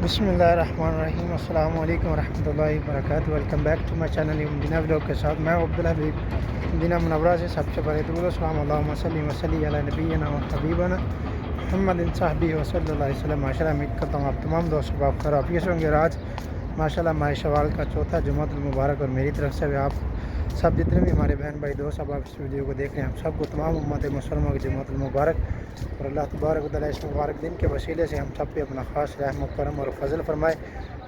बिस्मिल्लाहिर्रहमानिर्रहीम, अस्सलाम वालेकुम रहमतुल्लाहि व बरकातुहू। Welcome back to my channel Madina vlog के साथ मैं अब्दुल हबीब मदीना मुनव्वरा से। सबसे पहले दुरूद सलाम अल्लाहुम्मा सल्ली व सल्ली अला नबीना व हबीबना मुहम्मदिन सल्लल्लाहु अलैहि वसल्लम। माशाअल्लाह उम्मीद करता हूँ आप तमाम दोस्तों को खैर आफियत होंगे। और आज माशाअल्लाह माह शवाल का चौथा जुमातुल मुबारक और मेरी तरफ से भी आप सब जितने भी हमारे बहन भाई दोस्त अब आप इस वीडियो को देख रहे हैं, हम सबको तमाम उम्मत मुसलमान की जुमातुल मुबारक। और अल्लाह तबारक व तआला इस मुबारक दिन के वसीले से हम सब पे अपना ख़ास रहम करम और फजल फरमाए,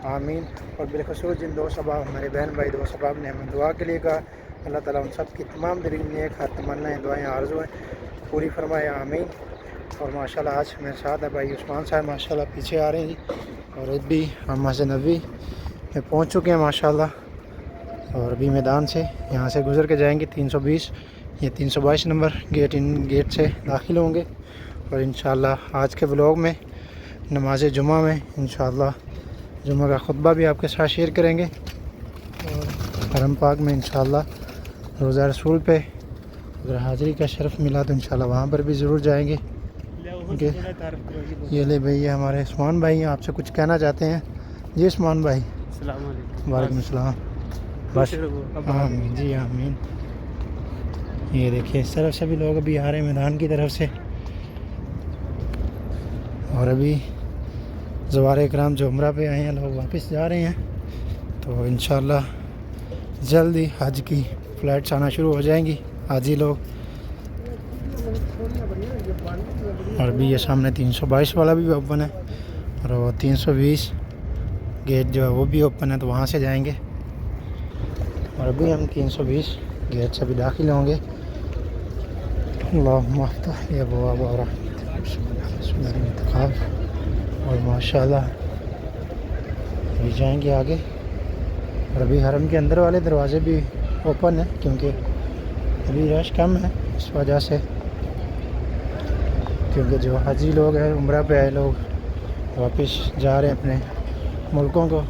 आमीन। और बिलखसूस जिन दोस्त अब हमारे बहन भाई दोस्त अब ने हमें दुआ के लिए कहा, अल्लाह ताला उन सब की तमाम दिल नेक हर तमन्नाएँ दुआएँ आरज़ुएँ पूरी फरमाए, आमीन। और माशाल्लाह आज मेरे साथ है भाई उस्मान साहब, माशाल्लाह पीछे आ रहे हैं जी। और अभी हम मस्जिद नबवी में पहुँच चुके हैं माशाल्लाह। और अभी मैदान से यहाँ से गुज़र के जाएंगे 320 ये 322 नंबर गेट से दाखिल होंगे। और इंशाअल्लाह आज के व्लॉग में नमाज जुमा में इंशाअल्लाह जुमा का खुतबा भी आपके साथ शेयर करेंगे। और हरम पाक में इंशाअल्लाह रोज़ा रसूल पे अगर हाज़िरी का शरफ़ मिला तो इंशाअल्लाह वहाँ पर भी ज़रूर जाएंगे। ये ले भैया हमारे उस्मान भाई आपसे कुछ कहना चाहते हैं जी। उस्मान भाई वालेकुम अस्सलाम। बस आमीन जी आमीन। ये देखिए इस तरफ से भी लोग अभी आ रहे हैं मैदान की तरफ से। और अभी ज़वारे इकराम जो उम्रा पे आए हैं लोग वापस जा रहे हैं, तो इंशाअल्लाह जल्द ही हज की फ़्लाइट्स आना शुरू हो जाएंगी हाजी लोग। और अभी ये सामने 322 वाला भी ओपन है और वो 320 गेट जो है वो भी ओपन है, तो वहाँ से जाएंगे। और अभी हम 320 गेट से भी दाखिल होंगे। और माशाल्लाह अभी जाएंगे आगे। और अभी हरम के अंदर वाले दरवाज़े भी ओपन है क्योंकि अभी रश कम है इस वजह से, क्योंकि जो हाजी लोग हैं उम्रा पे आए लोग वापस जा रहे हैं अपने मुल्कों को,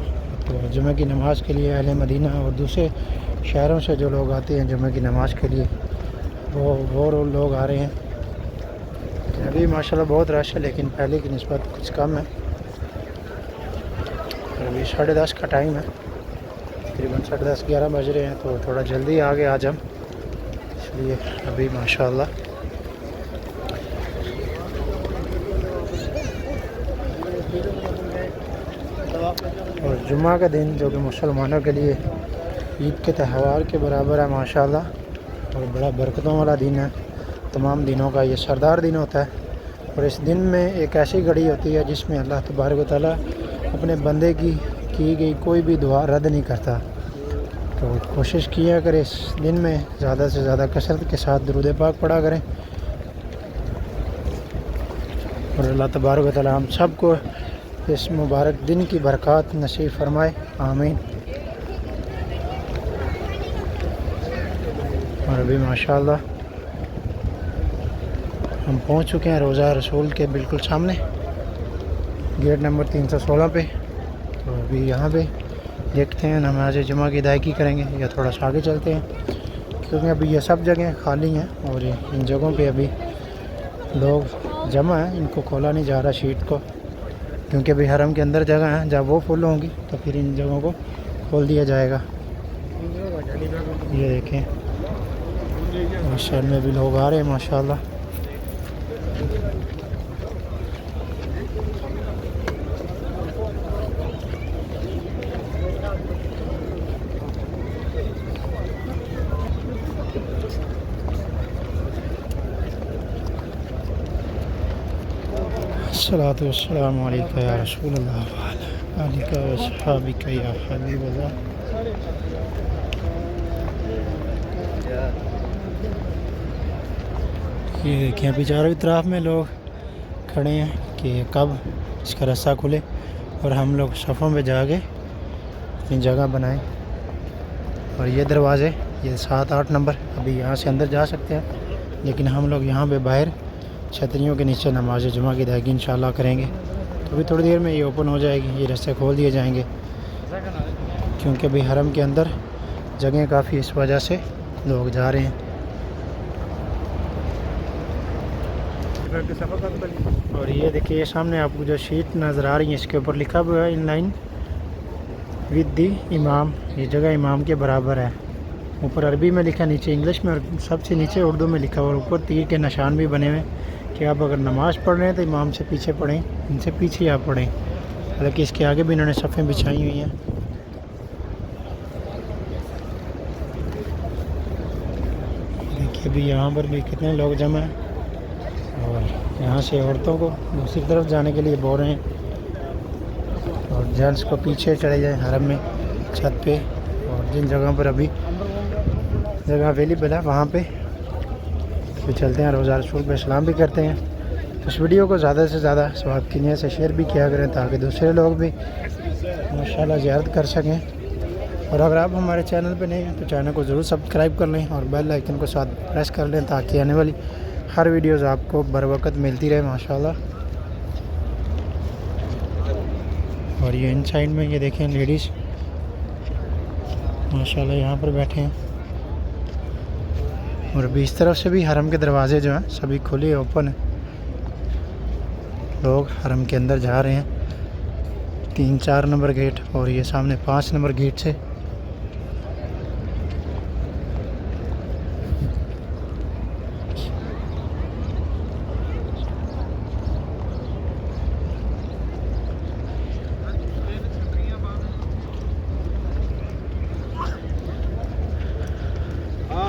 तो जुमे की नमाज़ के लिए अहले मदीना और दूसरे शहरों से जो लोग आते हैं जुमे की नमाज़ के लिए वो लोग आ रहे हैं। अभी माशाल्लाह बहुत रश है लेकिन पहले की निस्बत कुछ कम है। और अभी 10:30 का टाइम है, तकरीबन 10:30-11 बज रहे हैं, तो थोड़ा जल्दी आ गए आज हम, इसलिए अभी माशाल्लाह और जुम्मा का दिन जो कि मुसलमानों के लिए ईद के त्यौहार के बराबर है माशाल्लाह, और बड़ा बरकतों वाला दिन है। तमाम दिनों का ये सरदार दिन होता है और इस दिन में एक ऐसी घड़ी होती है जिसमें अल्लाह तबारक व तआला अपने बंदे की गई कोई भी दुआ रद्द नहीं करता। तो कोशिश किया करें इस दिन में ज़्यादा से ज़्यादा कसरत के साथ दुरूद पाक पढ़ा करें और अल्लाह तबारक व तआला हम सब को इस मुबारक दिन की बरकत नसीब फरमाए, आमीन। और अभी माशाल्लाह हम पहुंच चुके हैं रोज़ा रसूल के बिल्कुल सामने गेट नंबर 316 पे। तो अभी यहाँ पे देखते हैं नमाज जुमा की अदायगी करेंगे या थोड़ा सा आगे चलते हैं, क्योंकि अभी ये सब जगह खाली हैं और इन जगहों पे अभी लोग जमा हैं, इनको खोला नहीं जा रहा शीट को, क्योंकि अभी हरम के अंदर जगह है, जब वो फुल होंगी तो फिर इन जगहों को खोल दिया जाएगा। ये देखें और शहर में भी लोग आ रहे हैं माशाल्लाह। अस्सलातु वस्सलामु अलैका या रसूलल्लाह व अला आलिका व अस्हाबिका या हबीबल्लाह। ये देखिए अभी चारों तरफ में लोग खड़े हैं कि कब इसका रास्ता खुले और हम लोग सफ़ों में जाके अपनी जगह बनाएं। और ये दरवाज़े ये 7-8 नंबर अभी यहाँ से अंदर जा सकते हैं, लेकिन हम लोग यहाँ पे बाहर छतरियों के नीचे नमाज जुमा की अदायगी इंशाअल्लाह करेंगे। तो अभी थोड़ी देर में ये ओपन हो जाएगी, ये रास्ते खोल दिए जाएंगे, क्योंकि अभी हरम के अंदर जगह काफ़ी इस वजह से लोग जा रहे हैं। और ये देखिए सामने आपको जो शीट नज़र आ रही है इसके ऊपर लिखा हुआ है इन लाइन विद दी इमाम। ये जगह इमाम के बराबर है। ऊपर अरबी में लिखा, नीचे इंग्लिश में, और सबसे नीचे उर्दू में लिखा हुआ। और ऊपर तीर के निशान भी बने हुए कि आप अगर नमाज़ पढ़ रहे हैं तो इमाम से पीछे पढ़ें, इनसे पीछे आप पढ़ें। हालांकि इसके आगे भी इन्होंने सफ़ें बिछाई हुई हैं। देखिए अभी यहाँ पर भी कितने लोग जमा हैं और यहाँ से औरतों को दूसरी तरफ जाने के लिए बोल रहे हैं और जेंट्स को पीछे चले जाएं हरम में छत पे। और जिन जगहों पर अभी जगह अवेलेबल है वहाँ पे तो चलते हैं, रोज़ा रसूल पे सलाम भी करते हैं। तो इस वीडियो को ज़्यादा से ज़्यादा सवाब की नीयत से शेयर भी किया करें ताकि दूसरे लोग भी माशाल्लाह ज़ियारत कर सकें। और अगर आप हमारे चैनल पे नए हैं तो चैनल को ज़रूर सब्सक्राइब कर लें और बेल आइकन को साथ प्रेस कर लें ताकि आने वाली हर वीडियोस आपको बर वक्त मिलती रहे माशाल्लाह। और ये इन साइड में ये देखें लेडीज़ माशाल्लाह यहाँ पर बैठे हैं। और अभी इस तरफ से भी हरम के दरवाज़े जो हैं सभी खुले ओपन हैं। लोग हरम के अंदर जा रहे हैं 3-4 नंबर गेट और ये सामने 5 नंबर गेट से।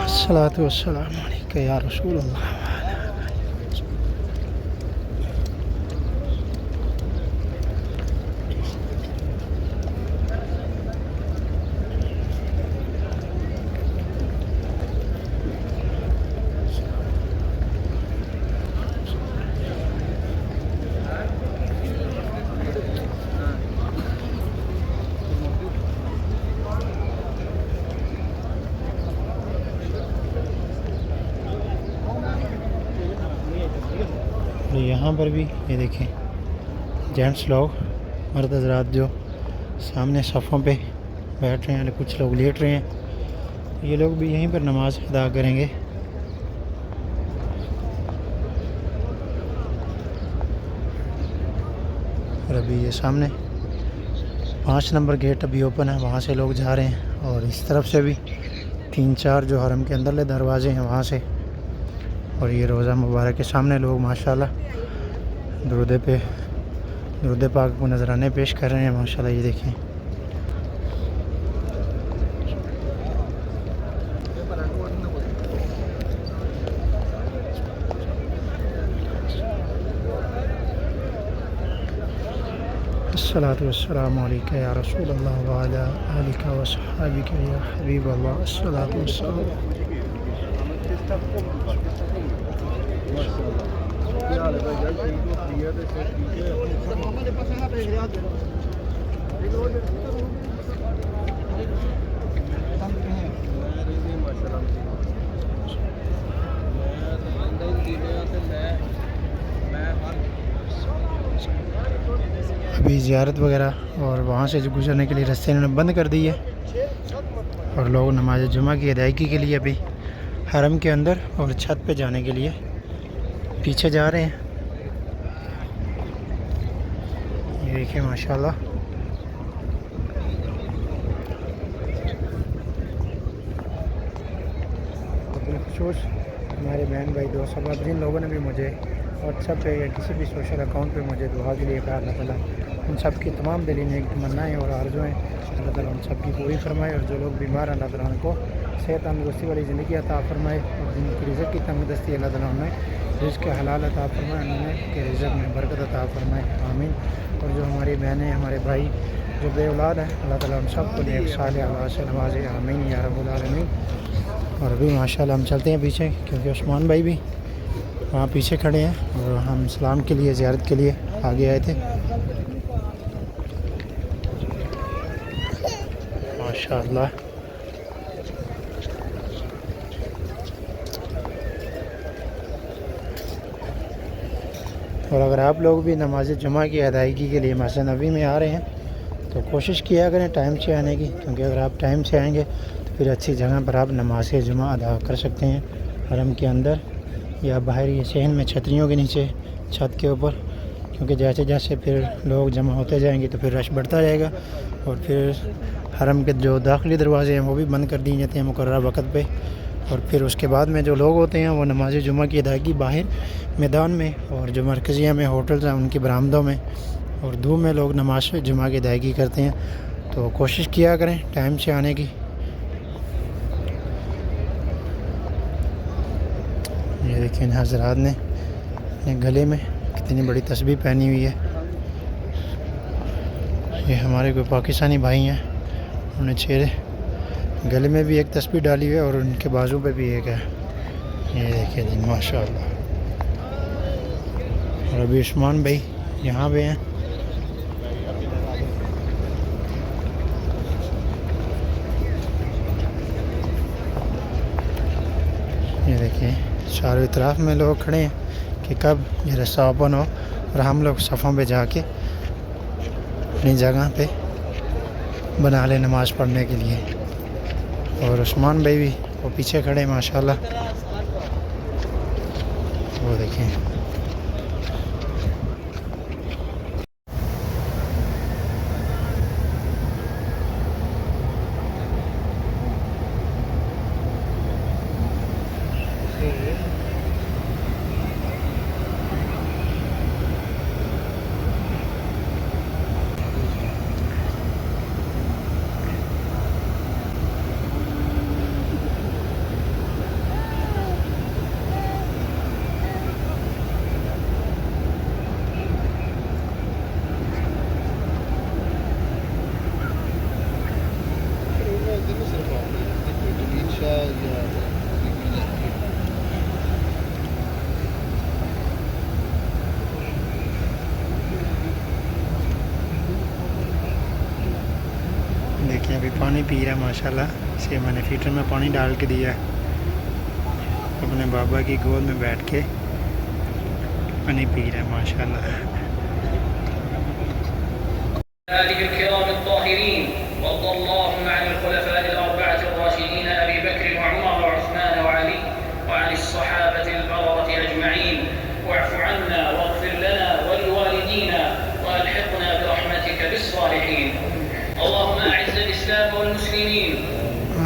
अस्सलातु वस्सलामु अलैका या रसूल अल्लाह। यहाँ पर भी ये देखें जेंट्स लोग मर्द हज़रात जो सामने सफ़ों पे बैठ रहे हैं, कुछ लोग लेट रहे हैं। ये लोग भी यहीं पर नमाज अदा करेंगे। और अभी ये सामने 5 नंबर गेट अभी ओपन है, वहाँ से लोग जा रहे हैं। और इस तरफ से भी 3-4 जो हरम के अंदरले दरवाजे हैं वहाँ से। और ये रोज़ा मुबारक के सामने लोग माशाल्लाह दुरूद पाक को नजराने पेश कर रहे हैं माशाल्लाह। ये देखें अस्सलातु वस्सलामु अलैका या रसूल अल्लाह व अला आलिका व सहाबिका या हबीब अल्लाह। अस्सलातु वस्सलाम। अभी ज़ियारत वगैरह और वहाँ से जो गुजरने के लिए रास्ते इन्होंने बंद कर दी है और लोग नमाज जुमा की अदायगी के लिए अभी हरम के अंदर और छत पे जाने के लिए पीछे जा रहे हैं। ये देखिए माशाल्लाह खुशूस हमारे बहन भाई दोस्त सब जिन लोगों ने भी मुझे व्हाट्सएप पे या किसी भी सोशल अकाउंट पे मुझे दुआ के लिए कहा, अल्लाह ताला उन सब की तमाम दिली नेक तमन्नाएँ और आरज़ुएँ अल्लाह ताला उन सब की पूरी फरमाए। और जो लोग बीमार अल्लाह ताला उनको सेहत तंदुरुस्ती वाली ज़िंदगी अता फरमाए और जिनकी रिज़्क़ की तंगदस्ती अल्लाह ताला उन्हें रिज़्क़ हलाल अता फरमाए, उन्हें के रिज़्क़ में बरकत अता फरमाए, आमीन। और जो हमारी बहनें हमारे भाई जो बे औलाद हैं अल्लाह ताला उन सबको नेक सालिह औलाद से नवाज़े, आमीन या रब्बुल आलमीन। और अभी माशाल्लाह हम चलते हैं पीछे क्योंकि उस्मान भाई भी वहाँ पीछे खड़े हैं और हम सलाम के लिए ज़ियारत के लिए आगे आए थे माशाल्लाह। और अगर आप लोग भी नमाज जुमा की अदायगी के लिए मस्जिद नबी में आ रहे हैं तो कोशिश किया करें टाइम से आने की, क्योंकि अगर आप टाइम से आएंगे तो फिर अच्छी जगह पर आप नमाज जुमा अदा कर सकते हैं हरम के अंदर। या बाहर ये सहन में छतरियों के नीचे छत के ऊपर, क्योंकि जैसे जैसे फिर लोग जमा होते जाएंगे तो फिर रश बढ़ता जाएगा और फिर हरम के जो दाखिली दरवाज़े हैं वो भी बंद कर दिए जाते हैं मुकर्रर वक्त पे। और फिर उसके बाद में जो लोग होते हैं वो नमाज जुमा की अदायगी बाहर मैदान में और जो मरकज़िया में होटल्स हैं उनकी बरामदों में और धूप में लोग नमाज जुमा की अदायगी करते हैं। तो कोशिश किया करें टाइम से आने की। ये देखिए हज़रात ने गले में कितनी बड़ी तस्बीह पहनी हुई है। ये हमारे कोई पाकिस्तानी भाई हैं, उन्होंने चेहरे गले में भी एक तस्बीह डाली हुई है और उनके बाजू पे भी एक है। ये देखिए जी माशाअल्लाह। और अभी उस्मान भाई यहाँ पे हैं। ये देखिए चारों तरफ में लोग खड़े हैं कि कब ये रास्ता ओपन हो और हम लोग सफ़ों पे जाके अपनी जगह पे बना लें नमाज़ पढ़ने के लिए। और उस्मान भाई भी वो पीछे खड़े हैं माशाल्लाह। वो देखिए देखिए अभी पानी पी रहा है माशाल्लाह। इसे मैंने फ़िल्टर में पानी डाल के दिया है। अपने बाबा की गोद में बैठ के पानी पी रहा है माशाल्लाह।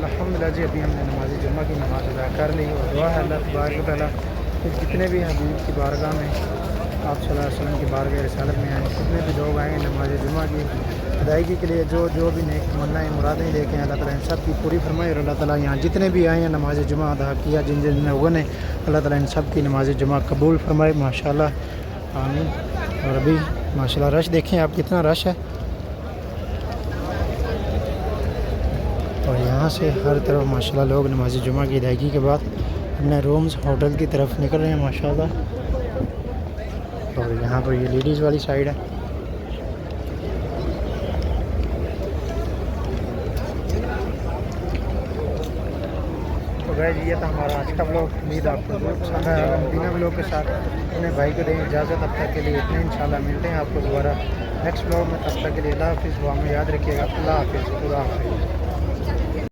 अल्हम्दुलिल्लाह जी अभी हमने नमाज जुम्मा की नमाज़ अदा कर ली और दुआ है अल्लाह तबारक व तआला जितने भी हबीब की बारगाह में आप सल्लल्लाहु अलैहि वसल्लम की बारगाह रिसालत में आए, जितने भी लोग आए नमाज जुम्मा की अदायगी के लिए, जो भी नेक तमन्नाएं मुरादें लेके हैं अल्लाह ताला इन सब की पूरी फरमाए। और अल्लाह ताला यहाँ जितने भी आए हैं नमाज जुम्मा अदा किया, जिन जिन लोगों ने, अल्लाह ताला इन सब की नमाज जुम्मा कबूल फरमाए माशाल्लाह आमीन। और अभी माशाल्लाह रश देखें आप कितना रश है। और यहाँ से हर तरफ माशाल्लाह लोग नमाज जुमा की अदायगी के बाद अपने रूम्स होटल की तरफ निकल रहे हैं माशाल्लाह। और यहाँ पर ये लेडीज़ वाली साइड है। गाइस ये था हमारा आज का ब्लॉग। उम्मीद आपको बहुत पसंद आया। बिना ब्लॉग के साथ अपने भाई को दें इजाज़त। अब तक के लिए इतने, इंशाल्लाह मिलते हैं आपको दोबारा नेक्स्ट ब्लॉग में। तब तक के लिए अल्लाह हाफिज़। वो हमें याद रखिएगा। अल्लाह हाफिज़। खुदा हाफिज़।